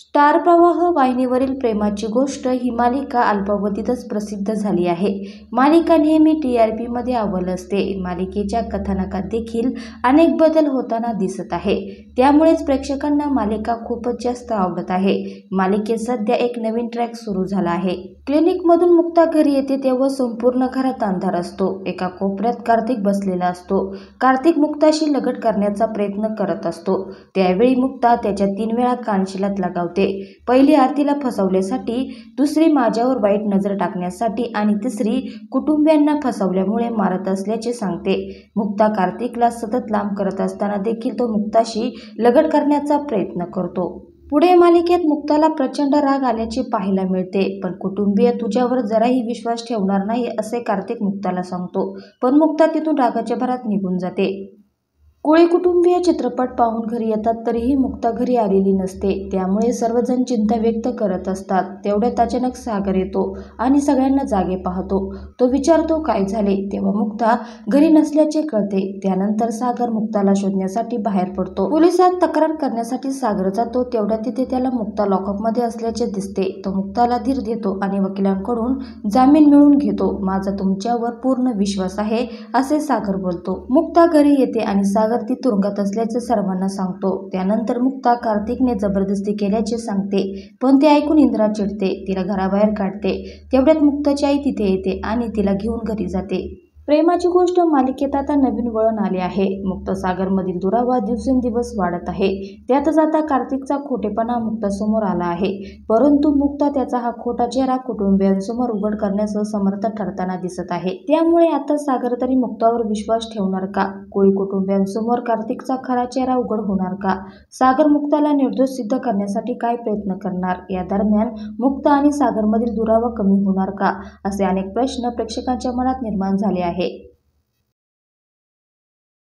Star प्रवाह वाहिनीवरील प्रेमाची गोष्ट ही मालिका अल्पावधीतच प्रसिद्ध झाली आहे. मालिका नेहमी TRPमध्ये अव्वल असते. मालिकेच्या कथानकात देखील अनेक बदल होताना दिसत आहे. त्यामुळेच प्रेक्षकांना मालिका खूपच जास्त आवडत आहे. मालिकेत सध्या एक नवीन ट्रॅक सुरू झाला आहे. क्लिनिकमधून मुक्ता घरी येते तेव्हा संपूर्ण घरात अंधार असतो. एका कोपऱ्यात कार्तिक बसलेला असतो. कार्तिक मुक्ताशी लगट करण्याचा प्रयत्न करत असतो. त्यावेळी मुक्ता त्याच्या 3 वेळा कानशिलात लगावते. पहिली आरतीला फसवल्यासाठी, दुसरी माझ्यावर वाईट नजर टाकण्यासाठी आणि तिसरी कुटुंबियांना फसवल्यामुळे मारत असल्याचे सांगते. मुक्ता कार्तिकला सतत लांब करत असताना देखील तो मुक्ताशी लगट करण्याचा प्रयत्न करतो. पुढे मालिकेत मुक्ताला प्रचंड राग आल्याचे पाहायला मिळते. पण कुटुंबीय तुझ्यावर जराही विश्वास ठेवणार नाही असे कार्तिक मुक्ताला सांगतो. पण मुक्ता तिथून रागाच्या भरात निघून जाते. कोळी कुटुंबीय चित्रपट पाहून घरी येतात तरीही मुक्ता घरी आलेली नसते. त्यामुळे सर्वजण चिंता व्यक्त करत असतात. तेवढ्यात अचानक सागर येतो आणि सगळ्यांना जागे पाहतो. तो विचारतो काय झाले, तेव्हा मुक्ता घरी नसल्याचे कळते. त्यानंतर सागर मुक्ताला शोधण्यासाठी बाहेर पडतो. पोलिसात तक्रार करण्यासाठी सागर जातो. तेवढ्यात तिथे त्याला मुक्ता लॉकअपमध्ये असल्याचे दिसते. तो मुक्ताला धीर देतो आणि वकिलांकडून जामीन मिळवून घेतो. माझा तुमच्यावर पूर्ण विश्वास आहे असे सागर बोलतो. मुक्ता घरी येते आणि सागर ती तुरुंगात असल्याचे सर्वांना सांगतो. त्यानंतर मुक्ता कार्तिकने जबरदस्ती केल्याचे सांगते. पण ते ऐकून इंदिरा चिडते. तिला घराबाहेर काढते. तेवढ्यात मुक्ताची आई तिथे येते आणि तिला घेऊन घरी जाते. प्रेमाची गोष्ट मालिकेत आता नवीन वळण आले आहे. मुक्ता सागरमधील दुरावा दिवसेंदिवस वाढत आहे. त्यातच आता कार्तिकचा खोटेपणा मुक्तासमोर आला आहे. परंतु मुक्ता त्याचा हा खोटा चेहरा कुटुंबियांसमोर उघड करण्यास असमर्थ ठरताना दिसत आहे. त्यामुळे आता सागर तरी मुक्तावर विश्वास ठेवणार का? कोळी कुटुंबियांसमोर कार्तिकचा खरा चेहरा उघड होणार का? सागर मुक्ताला निर्दोष सिद्ध करण्यासाठी काय प्रयत्न करणार? या दरम्यान मुक्ता आणि सागरमधील दुरावा कमी होणार का? असे अनेक प्रश्न प्रेक्षकांच्या मनात निर्माण झाले आहे.